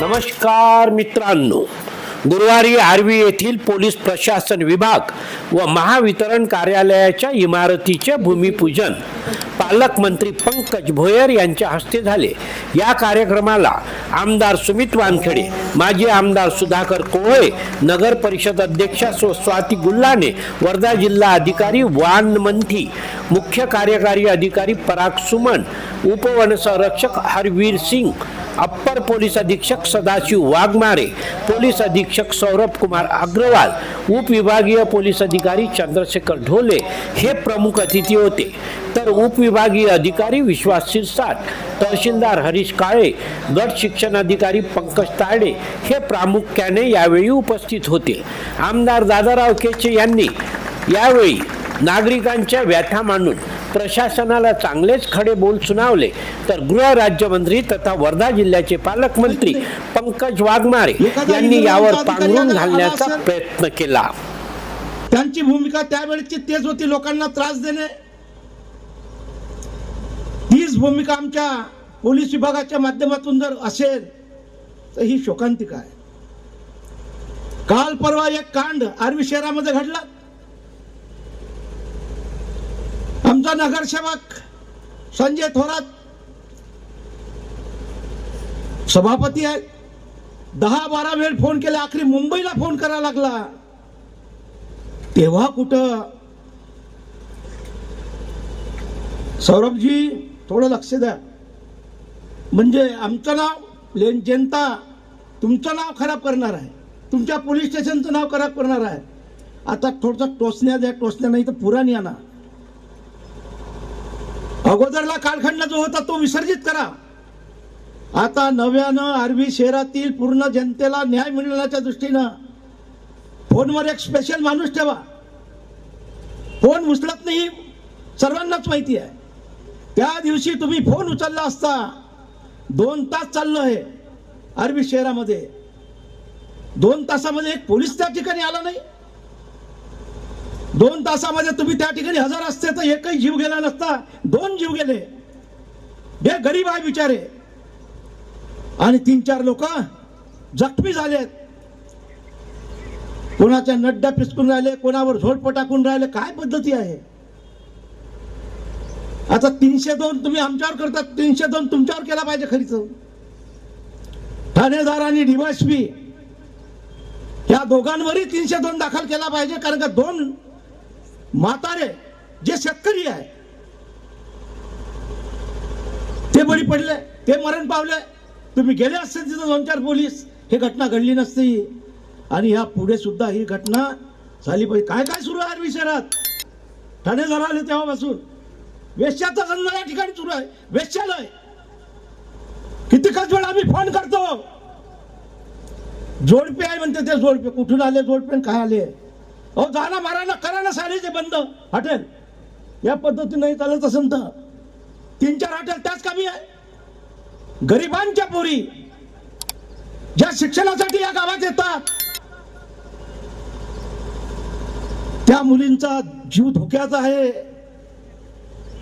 नमस्कार मित्रांनो, गुरुवारी आर्वी येथील पोलीस प्रशासन विभाग व महावितरण कार्यालयाच्या इमारतीचे भूमिपूजन पालकमंत्री पंकज भोयर यांच्या हस्ते झाले। या कार्यक्रमाला आमदार सुमित वानखेडे, माजी आमदार सुधाकर कोहळे, नगर परिषद अध्यक्षा स्वाती गुल्लाने, वर्धा जिल्हा अधिकारी वान मंथी, मुख्य कार्यकारी अधिकारी पराग सुमन, उपवन संरक्षक हरवीर सिंग, अप्पर पोलीस अधीक्षक सदाशिव वाघमारे, पोलीस अधीक्षक सौरभ कुमार अग्रवाल, उपविभागीय पोलीस अधिकारी चंद्रशेखर ढोले हे प्रमुख अतिथी होते। तर उपविभागीय अधिकारी विश्वास शिरसाट, तहसीलदार हरीश काळे, गट शिक्षण अधिकारी पंकज तायडे हे प्रामुख्याने यावेळी उपस्थित होते। आमदार दादाराव केचे यांनी यावेळी नागरिकांच्या व्यथा मांडून प्रशासनाला चांगलेच खडे बोल सुनावले। तर गृह राज्यमंत्री तथा वर्धा जिल्ह्याचे पालकमंत्री पंकज वाघमारे यांनी यावर पांघरून घालण्याचा प्रयत्न केला। त्यांची भूमिका त्यावेळेची तेच होती, लोकांना त्रास देणे। तीच भूमिका आमच्या पोलीस विभागाच्या माध्यमातून जर असेल तर ही शोकांतिका आहे। काल परवा एक कांड आर्वी शहरामध्ये घडला। आमचा नगरसेवक संजय थोरात सभापती आहे, 10-12 वेळ फोन केला, आखरी मुंबईला फोन करायला लागला। तेव्हा कुठं सौरभजी थोडं लक्ष द्या, म्हणजे आमचं नाव जनता तुमचं नाव खराब करणार आहे, तुमच्या पोलीस स्टेशनचं नाव खराब करणार आहे। आता थोडंसं टोचण्या द्या, टोचण्या नाही तर पुराणी आणा। अगोदरला कालखंड जो होता तो विसर्जित करा। आता नव्यानं आर्वी शहरातील पूर्ण जनतेला न्याय मिळण्याच्या दृष्टीनं फोनवर एक स्पेशल माणूस ठेवा। फोन उचलत नाही सर्वांनाच माहिती आहे। त्या दिवशी तुम्ही फोन उचलला असता 2 तास चाललं आहे आर्वी शहरामध्ये, 2 तासामध्ये एक पोलीस त्या ठिकाणी आला नाही। 2 तासामध्ये तुम्ही त्या ठिकाणी हजर असते तर एकही जीव गेला नसता, 2 जीव गेले। हे गरीब आहे बिचारे, आणि 3-4 लोक जखमी झालेत। कोणाच्या नड्ड्या पिचकून राहिले, कोणावर झोडप टाकून राहिले, काय पद्धती आहे? आता 302 तुम्ही आमच्यावर करता, 302 तुमच्यावर केला पाहिजे खरीच। ठाणेदार आणि डीवायएसपी या दोघांवरही 302 दाखल केला पाहिजे, कारण का 2 म्हातारे जे शेतकरी आहे ते बळी पडले, ते मरण पावले। तुम्ही गेले असते तिथं 2-4 पोलीस, ही घटना घडली नसती। आणि या पुढे सुद्धा ही घटना झाली पाहिजे। काय काय सुरू आहे आर्वी शहरात? ठाणेदार आले तेव्हापासून वेश्याचा धंदा या ठिकाणी सुरू आहे, वेश्यालय। कितीकच वेळ आम्ही फोन करतो, जोडपे आहे म्हणते, ते जोडपे कुठून आले, जोडपे काय आले? अहो जाना माराना करा ना सारे, ते बंद हॉटेल या पद्धतीने नाही चालत असेल तर 3-4 हॉटेल त्याच कमी आहे। गरिबांच्या पोरी ज्या शिक्षणासाठी या गावात येतात त्या मुलींचा जीव धोक्याचा आहे।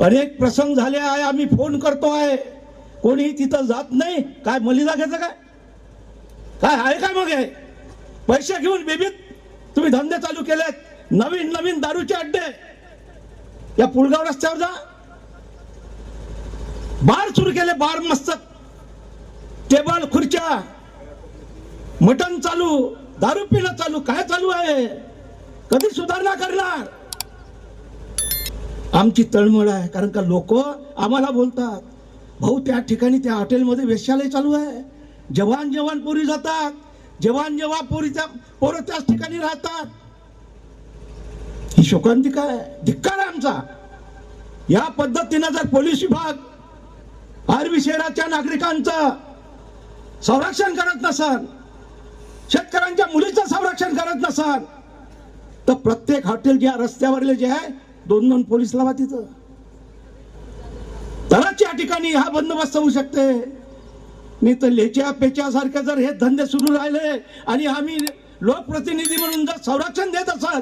अनेक प्रसंग झाले आहे, आम्ही फोन करतो आहे, कोणी तिथं जात नाही। काय मलिदा घ्यायचं काय आहे काय? मग आहे पैसे घेऊन बेबीत तुम्ही धंदे चालू केलेत, नवीन दारूचे अड्डे। या पुलगाव रस्त्यावर जा, बार सुरू केले, बार मस्त, टेबल खुर्च्या, मटण चालू, दारू पिणं चालू, काय चालू आहे? कधी सुधारणा करणार? आमची तळमळ आहे, कारण का लोक आम्हाला बोलतात, भाऊ त्या ठिकाणी त्या हॉटेलमध्ये वेश्यालय चालू आहे, जवान पोरी जातात, जवान पोरं त्याच ठिकाणी राहतात। ही शोकांतिका आहे, धिक्कार आहे आमचा। या पद्धतीने जर पोलीस विभाग आर्वी शहराच्या नागरिकांचं संरक्षण करत नसाल, शेतकऱ्यांच्या मुलीचं संरक्षण करत नसाल, तर प्रत्येक हॉटेल ज्या रस्त्यावरले जे आहे 2-2 पोलीस लावा तिथं, तरच या ठिकाणी हा बंदोबस्त होऊ शकते। नाही तर लेच्या पेच्या सारखे जर हे धंदे सुरू राहिले आणि आम्ही लोकप्रतिनिधी म्हणून जर संरक्षण देत असाल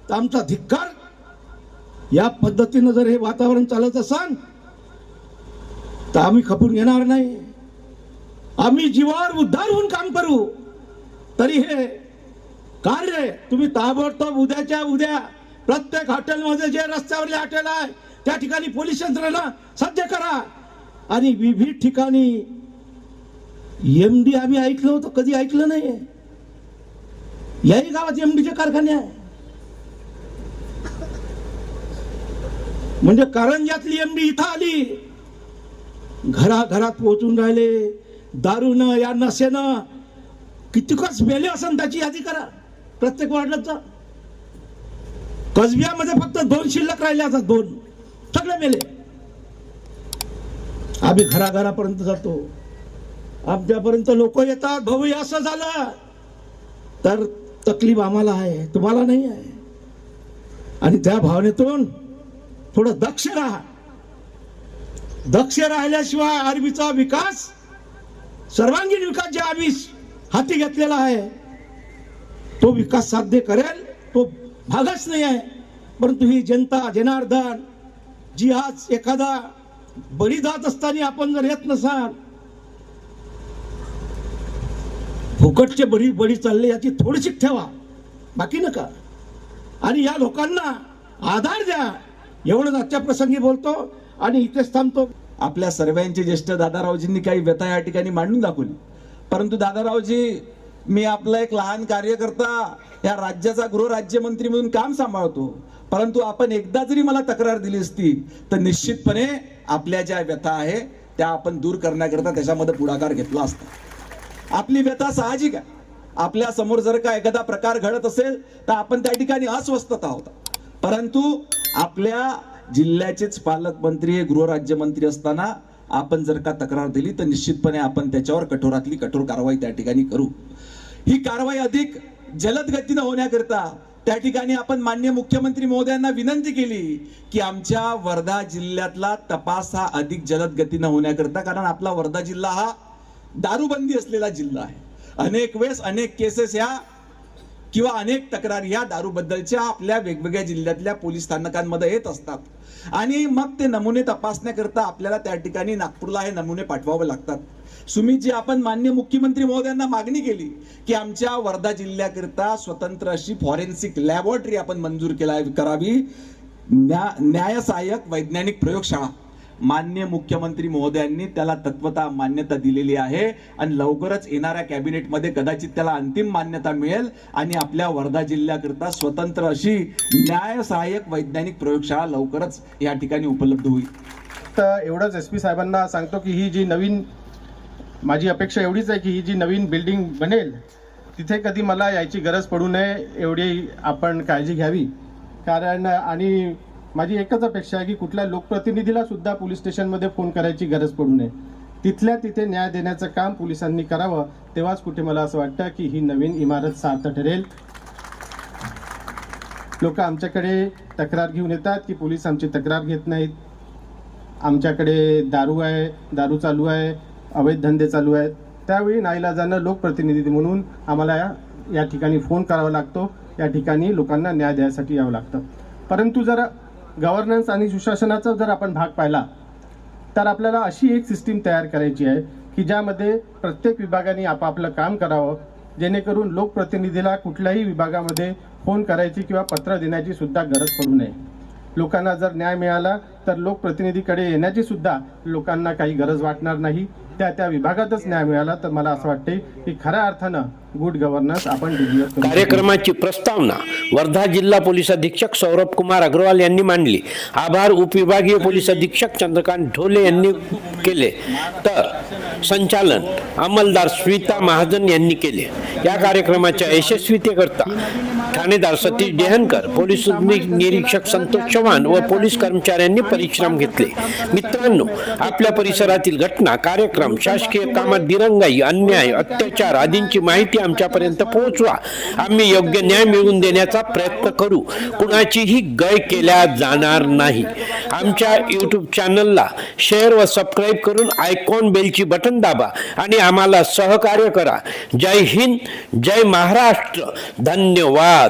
तर आमचा धिक्कार। या पद्धतीने जर हे वातावरण चालत असाल तर आम्ही खपून घेणार नाही। आम्ही जीवावर उद्धार होऊन काम करू, तरी हे कार्य तुम्ही ताबडतोब उद्याच्या उद्या प्रत्येक हॉटेलमध्ये जे रस्त्यावरले हॉटेल आहे त्या ठिकाणी पोलीस यंत्रणा सज्ज करा. आणि विविध ठिकाणी एमडी आम्ही ऐकलं होतं, कधी ऐकलं नाही. याही गावात एमडीचे कारखाने आहे. म्हणजे कारंज्यातली एमडी इथं आली, घराघरात पोहोचून राहिले. दारूनं या नशेनं कितीकच मेले असन त्याची यादी करा. प्रत्येक वार्डाचा कसब्यामध्ये फक्त 2 शिल्लक राहिले आता, 2 सगळे मेले. आम्ही घराघरापर्यंत जातो, आमच्यापर्यंत लोक येतात, भाऊ हे असं झालं, तर तकलीफ आम्हाला आहे, तुम्हाला नाही आहे. आणि त्या भावनेतून थोडं दक्ष राहा. दक्ष राहिल्याशिवाय आर्वीचा विकास, सर्वांगीण विकास जे आम्ही हाती घेतलेला आहे तो विकास साध्य करेल, तो भागच नाही आहे. परंतु ही जनता जनार्दन जी आज एखादा बळी जात असताना आपण जर येत नसाल, फुकटचे बळी चालले याची थोडीशी ठेवा, बाकी नका. आणि या लोकांना आधार द्या. एवढंच आजच्या प्रसंगी बोलतो आणि इथेच थांबतो. आपल्या सर्वांचे ज्येष्ठ दादारावजींनी काही व्यथा या ठिकाणी मांडून दाखवली. परंतु दादारावजी, मी आपला एक लहान कार्यकर्ता या राज्याचा गृहराज्यमंत्री म्हणून काम सांभाळतो, परंतु आपण एकदा जरी मला तक्रार दिली असती तर निश्चितपणे आपल्या ज्या व्यथा आहे त्या आपण दूर करण्याकरता त्याच्यामध्ये पुढाकार घेतला असता. आपली व्यथा साहजिक आहे. आपल्या समोर जर का एखादा प्रकार घडत असेल तर आपण त्या ठिकाणी अस्वस्थता आहोत. परंतु आपल्या जिल्ह्याचेच पालकमंत्री, गृहराज्यमंत्री असताना आपण जर का तक्रार दिली तर निश्चितपणे आपण त्याच्यावर कठोरातली कठोर कारवाई त्या ठिकाणी करू. ही कारवाई अधिक जलद गतीनं होण्याकरता त्या ठिकाणी आपण माननीय मुख्यमंत्री महोदयांना विनंती केली की आमच्या वर्धा जिल्ह्यातला तपास हा अधिक जलद गतीनं होण्याकरता, कारण आपला वर्धा जिल्हा हा दारूबंदी असलेला जिल्हा आहे. अनेक वेळेस अनेक केसेस ह्या किंवा अनेक तक्रारी ह्या दारूबद्दलच्या आपल्या वेगवेगळ्या जिल्ह्यातल्या पोलीस स्थानकांमध्ये येत असतात. आणि मग ते नमुने तपासण्याकरता आपल्याला त्या ठिकाणी नागपूरला हे नमुने पाठवावे लागतात. सुमितजी, आपण माननीय मुख्यमंत्री महोदयांना मागणी केली की आमच्या वर्धा जिल्ह्याकरता स्वतंत्र अशी फॉरेन्सिक लॅबोरेटरी आपण मंजूर करावी, न्यायसहाय्यक वैज्ञानिक प्रयोगशाळा. माननीय मुख्यमंत्री महोदयांनी त्याला तत्वतः मान्यता दिलेली आहे आणि लवकरच येणाऱ्या कॅबिनेटमध्ये कदाचित त्याला अंतिम मान्यता मिळेल आणि आपल्या वर्धा जिल्ह्याकरता स्वतंत्र अशी न्यायसहाय्यक वैज्ञानिक प्रयोगशाळा लवकरच या ठिकाणी उपलब्ध होईल. तर एवढंच SP साहेबांना सांगतो की ही जी नवीन, माझी अपेक्षा एवढीच आहे की ही जी नवीन बिल्डिंग बनेल तिथे कधी मला यायची गरज पडू नये एवढी आपण काळजी घ्यावी. कारण आणि माझी एकच अपेक्षा आहे की कुठल्या लोकप्रतिनिधीला सुद्धा पोलीस स्टेशनमध्ये फोन करायची गरज पडू नये. तिथल्या तिथे न्याय देण्याचं काम पोलिसांनी करावं. तेव्हाच कुठे मला असं वाटतं की ही नवीन इमारत सार्थ ठरेल. लोक आमच्याकडे तक्रार घेऊन येतात की पोलीस आमची तक्रार घेत नाहीत, आमच्याकडे दारू आहे, दारू चालू आहे, अवैध धंदे चालू आहेत. त्यावेळी नाईलाजानं लोकप्रतिनिधी म्हणून आम्हाला या ठिकाणी फोन करावा लागतो, या ठिकाणी लोकांना न्याय द्यायसाठी यावं लागतं. परंतु जर गव्हर्नन्स आणि सुशासनाचा जर आपण भाग पाहिला तर आपल्याला अशी एक सिस्टीम तयार करायची आहे की ज्यामध्ये प्रत्येक विभागाने आपापलं काम करावं, जेणेकरून लोकप्रतिनिधीला कुठल्याही विभागामध्ये फोन करायची किंवा पत्र देण्याची सुद्धा गरज पडू नये. लोकांना जर न्याय मिळाला तर लोकप्रतिनिधीकडे येण्याची सुद्धा लोकांना काही गरज वाटणार नाही. त्या विभागातच न्याय मिळाला तर मला असं वाटते की खऱ्या अर्थानं गुड गव्हर्नन्स आपण डेव्हलप करू. कार्यक्रमाची प्रस्तावना वर्धा जिल्हा पोलीस अधीक्षक सौरभ कुमार अग्रवाल यांनी मांडली. आभार उपविभागीय पोलीस अधीक्षक चंद्रकांत ढोले यांनी केले, तर संचालन अंमलदार स्मिता महाजन यांनी केले. या कार्यक्रमाच्या यशस्वीतेकरता ठाणेदार सतीश देहनकर, पोलीस निरीक्षक संतोष चव्हाण व पोलीस कर्मचाऱ्यांनी परिश्रम घेतले. मित्रांनो, आपल्या परिसरातील घटना, कार्यक्रम, शासकीय कामात दिरंगाई, अन्याय, अत्याचार आदींची माहिती आमच्यापर्यंत पोहोचवा. आम्ही योग्य न्याय मिळवून देण्याचा प्रयत्न करू. कुणाचीही गय केल्या जाणार नाही. आमच्या YouTube चॅनलला शेअर व सबस्क्राईब करून आयकॉन बेलची बटन दाबा आणि आम्हाला सहकार्य करा. जय हिंद, जय महाराष्ट्र, धन्यवाद.